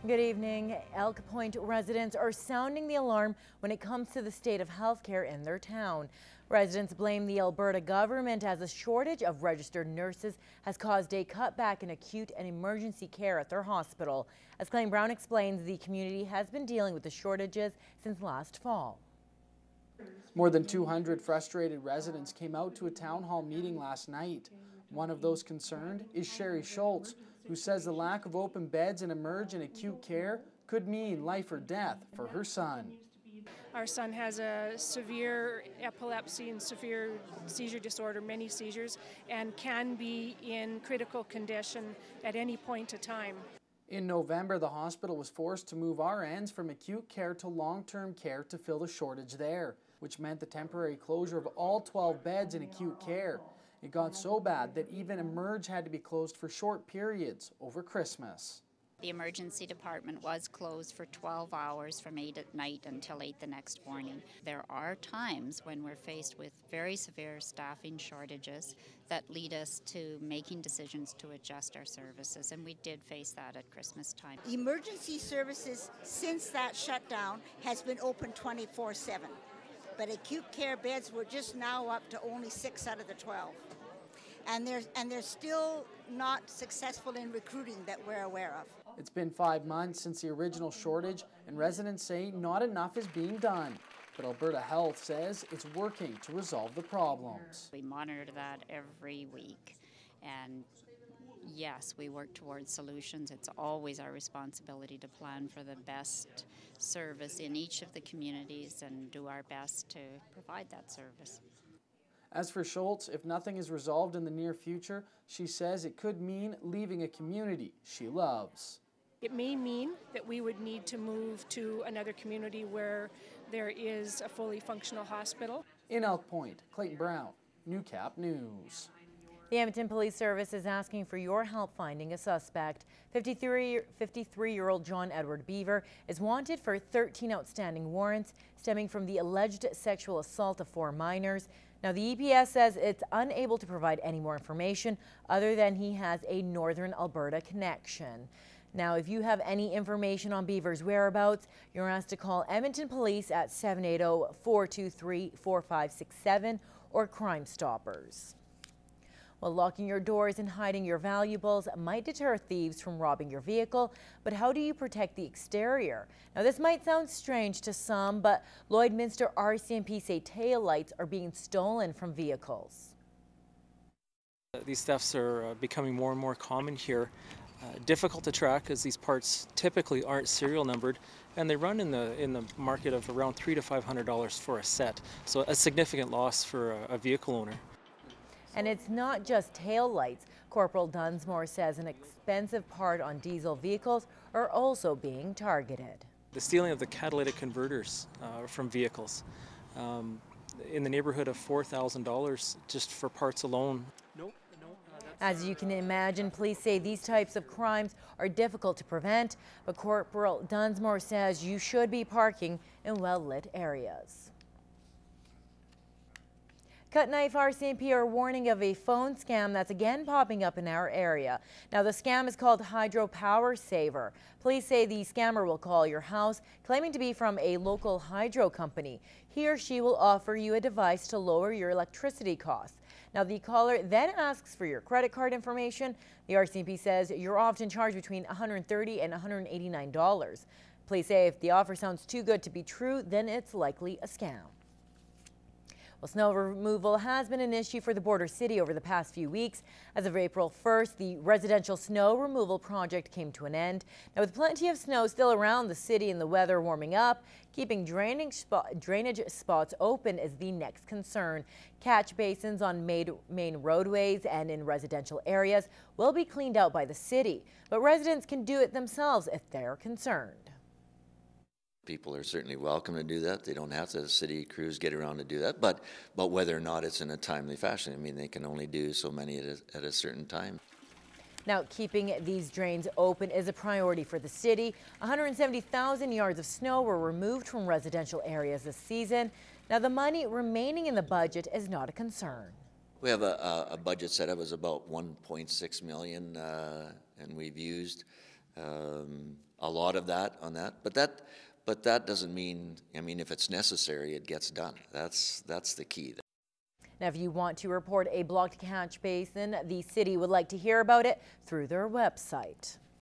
Good evening. Elk Point residents are sounding the alarm when it comes to the state of healthcare in their town. Residents blame the Alberta government as a shortage of registered nurses has caused a cutback in acute and emergency care at their hospital. As Clayton Brown explains, the community has been dealing with the shortages since last fall. More than 200 frustrated residents came out to a town hall meeting last night. One of those concerned is Sherry Schultz, who says the lack of open beds in emerge and acute care could mean life or death for her son. Our son has a severe epilepsy and severe seizure disorder, many seizures, and can be in critical condition at any point in time. In November, the hospital was forced to move RNs from acute care to long-term care to fill the shortage there, which meant the temporary closure of all 12 beds in acute care. It got so bad that even emerge had to be closed for short periods over Christmas. The emergency department was closed for 12 hours from 8 at night until 8 the next morning. There are times when we're faced with very severe staffing shortages that lead us to making decisions to adjust our services, and we did face that at Christmas time. Emergency services since that shutdown has been open 24/7, but acute care beds were just now up to only 6 out of the 12. And they're still not successful in recruiting that we're aware of. It's been 5 months since the original shortage, and residents say not enough is being done. But Alberta Health says it's working to resolve the problems. We monitor that every week, and yes, we work towards solutions. It's always our responsibility to plan for the best service in each of the communities and do our best to provide that service. As for Schultz, if nothing is resolved in the near future, she says it could mean leaving a community she loves. It may mean that we would need to move to another community where there is a fully functional hospital. In Elk Point, Clayton Brown, Newcap News. The Edmonton Police Service is asking for your help finding a suspect. 53-year-old John Edward Beaver is wanted for 13 outstanding warrants stemming from the alleged sexual assault of 4 minors. Now, the EPS says it's unable to provide any more information other than he has a Northern Alberta connection. Now, if you have any information on Beaver's whereabouts, you're asked to call Edmonton Police at 780-423-4567 or Crime Stoppers. Well, locking your doors and hiding your valuables might deter thieves from robbing your vehicle, but how do you protect the exterior? Now, this might sound strange to some, but Lloydminster RCMP say taillights are being stolen from vehicles. These thefts are becoming more and more common here. Difficult to track as these parts typically aren't serial numbered, and they run in the market of around $300 to $500 for a set. So a significant loss for a vehicle owner. And it's not just tail lights. Corporal Dunsmore says an expensive part on diesel vehicles are also being targeted. The stealing of the catalytic converters from vehicles in the neighborhood of $4,000 just for parts alone. As you can imagine, police say these types of crimes are difficult to prevent, but Corporal Dunsmore says you should be parking in well-lit areas. Cut Knife RCMP are warning of a phone scam that's again popping up in our area. Now, the scam is called Hydro Power Saver. Police say the scammer will call your house claiming to be from a local hydro company. He or she will offer you a device to lower your electricity costs. Now, the caller then asks for your credit card information. The RCMP says you're often charged between $130 and $189. Police say if the offer sounds too good to be true, then it's likely a scam. Well, snow removal has been an issue for the border city over the past few weeks. As of April 1st, the residential snow removal project came to an end. Now, with plenty of snow still around the city and the weather warming up, keeping drainage spots open is the next concern. Catch basins on main roadways and in residential areas will be cleaned out by the city, but residents can do it themselves if they're concerned. People are certainly welcome to do that. They don't have to, city crews get around to do that, but whether or not it's in a timely fashion, I mean, they can only do so many at a certain time. Now, keeping these drains open is a priority for the city. 170,000 yards of snow were removed from residential areas this season. Now, the money remaining in the budget is not a concern. We have a budget set up as about $1.6 million, and we've used a lot of that on that, but that doesn't mean, I mean, if it's necessary, it gets done. That's the key. Now, if you want to report a blocked catch basin, the city would like to hear about it through their website.